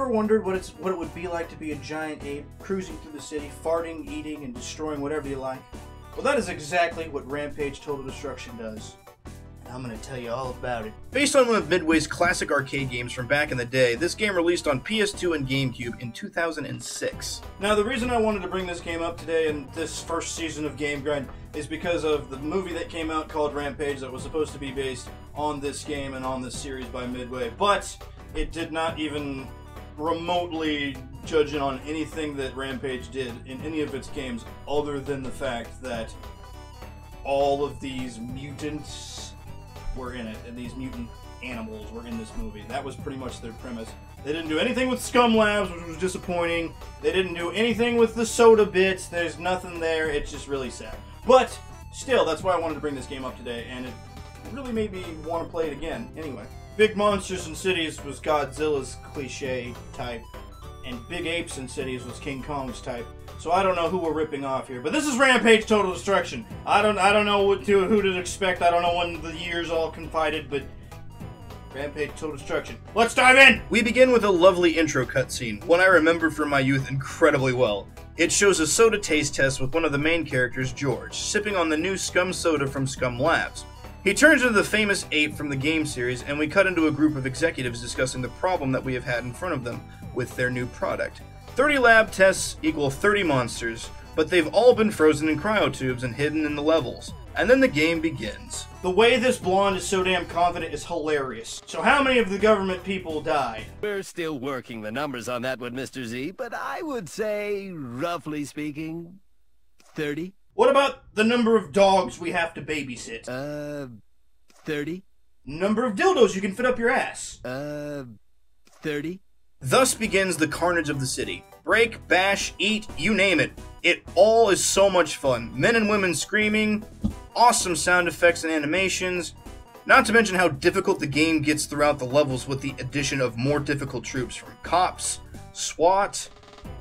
ever wondered what it would be like to be a giant ape cruising through the city, farting, eating, and destroying whatever you like? Well, that is exactly what Rampage Total Destruction does. And I'm going to tell you all about it. Based on one of Midway's classic arcade games from back in the day, this game released on PS2 and GameCube in 2006. Now, the reason I wanted to bring this game up today in this first season of Game Grind is because of the movie that came out called Rampage that was supposed to be based on this game and on this series by Midway, but it did not even remotely judge in on anything that Rampage did in any of its games other than the fact that all of these mutants were in it, and these mutant animals were in this movie. That was pretty much their premise. They didn't do anything with Scum Labs, which was disappointing. They didn't do anything with the soda bits. There's nothing there. It's just really sad. But still, that's why I wanted to bring this game up today, and it really made me want to play it again anyway. Big monsters in cities was Godzilla's cliche type, and big apes in cities was King Kong's type. So I don't know who we're ripping off here, but this is Rampage Total Destruction. I don't know who to expect. I don't know when the years all confided, but Rampage Total Destruction. Let's dive in! We begin with a lovely intro cutscene, one I remember from my youth incredibly well. It shows a soda taste test with one of the main characters, George, sipping on the new Scum soda from Scum Labs. He turns into the famous ape from the game series, and we cut into a group of executives discussing the problem that we have had in front of them with their new product. 30 lab tests equal 30 monsters, but they've all been frozen in cryotubes and hidden in the levels. And then the game begins. The way this blonde is so damn confident is hilarious. So how many of the government people died? We're still working the numbers on that one, Mr. Z, but I would say, roughly speaking, 30. What about the number of dogs we have to babysit? 30. Number of dildos you can fit up your ass? 30. Thus begins the carnage of the city. Break, bash, eat, you name it. It all is so much fun. Men and women screaming, awesome sound effects and animations, not to mention how difficult the game gets throughout the levels with the addition of more difficult troops from cops, SWAT,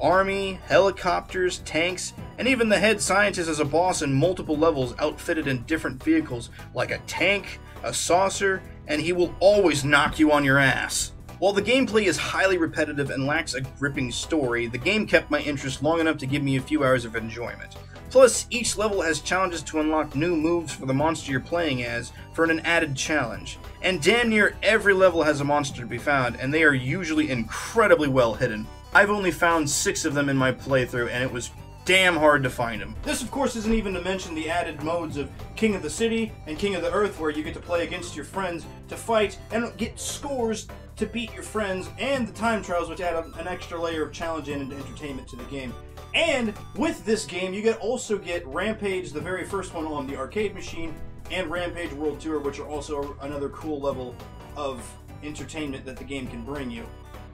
army, helicopters, tanks, and even the head scientist as a boss in multiple levels outfitted in different vehicles like a tank, a saucer, and he will always knock you on your ass. While the gameplay is highly repetitive and lacks a gripping story, the game kept my interest long enough to give me a few hours of enjoyment. Plus, each level has challenges to unlock new moves for the monster you're playing as for an added challenge. And damn near every level has a monster to be found, and they are usually incredibly well hidden. I've only found 6 of them in my playthrough, and it was damn hard to find them. This, of course, isn't even to mention the added modes of King of the City and King of the Earth, where you get to play against your friends to fight and get scores to beat your friends, and the time trials, which add an extra layer of challenge and entertainment to the game. And with this game, you also get Rampage, the very first one on the arcade machine, and Rampage World Tour, which are also another cool level of entertainment that the game can bring you.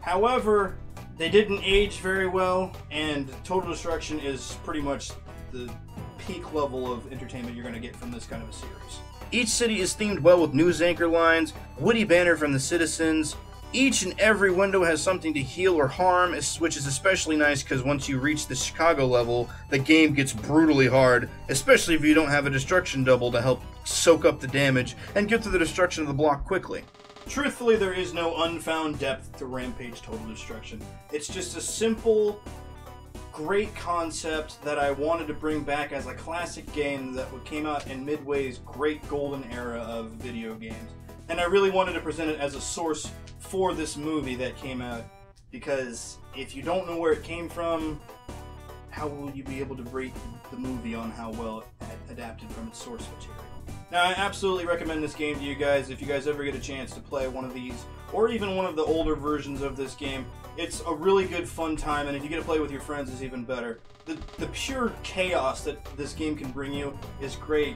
However, they didn't age very well, and Total Destruction is pretty much the peak level of entertainment you're going to get from this kind of a series. Each city is themed well with news anchor lines, witty banter from the citizens. Each and every window has something to heal or harm, which is especially nice because once you reach the Chicago level, the game gets brutally hard, especially if you don't have a destruction double to help soak up the damage and get to the destruction of the block quickly. Truthfully, there is no unfound depth to Rampage Total Destruction. It's just a simple, great concept that I wanted to bring back as a classic game that came out in Midway's great golden era of video games. And I really wanted to present it as a source for this movie that came out, because if you don't know where it came from, how will you be able to rate the movie on how well it adapted from its source material? Now, I absolutely recommend this game to you guys if you guys ever get a chance to play one of these, or even one of the older versions of this game. It's a really good fun time, and if you get to play with your friends, it's even better. The pure chaos that this game can bring you is great.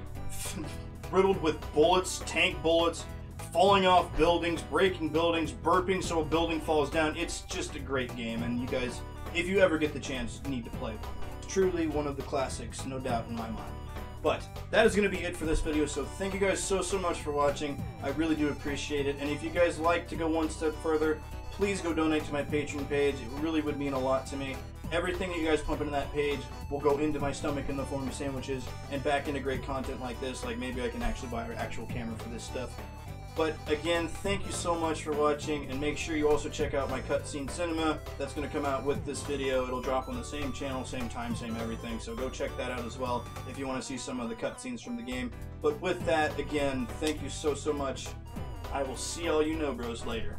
Riddled with bullets, tank bullets, falling off buildings, breaking buildings, burping so a building falls down. It's just a great game, and you guys, if you ever get the chance, need to play one. It's truly one of the classics, no doubt in my mind. But that is going to be it for this video, so thank you guys so much for watching. I really do appreciate it, and if you guys like to go one step further, please go donate to my Patreon page. It really would mean a lot to me. Everything that you guys pump into that page will go into my stomach in the form of sandwiches and back into great content like this. Like maybe I can actually buy an actual camera for this stuff. But again, thank you so much for watching, and make sure you also check out my Cutscene Cinema. That's going to come out with this video. It'll drop on the same channel, same time, same everything, so go check that out as well if you want to see some of the cutscenes from the game. But with that, again, thank you so much. I will see all you know bros later.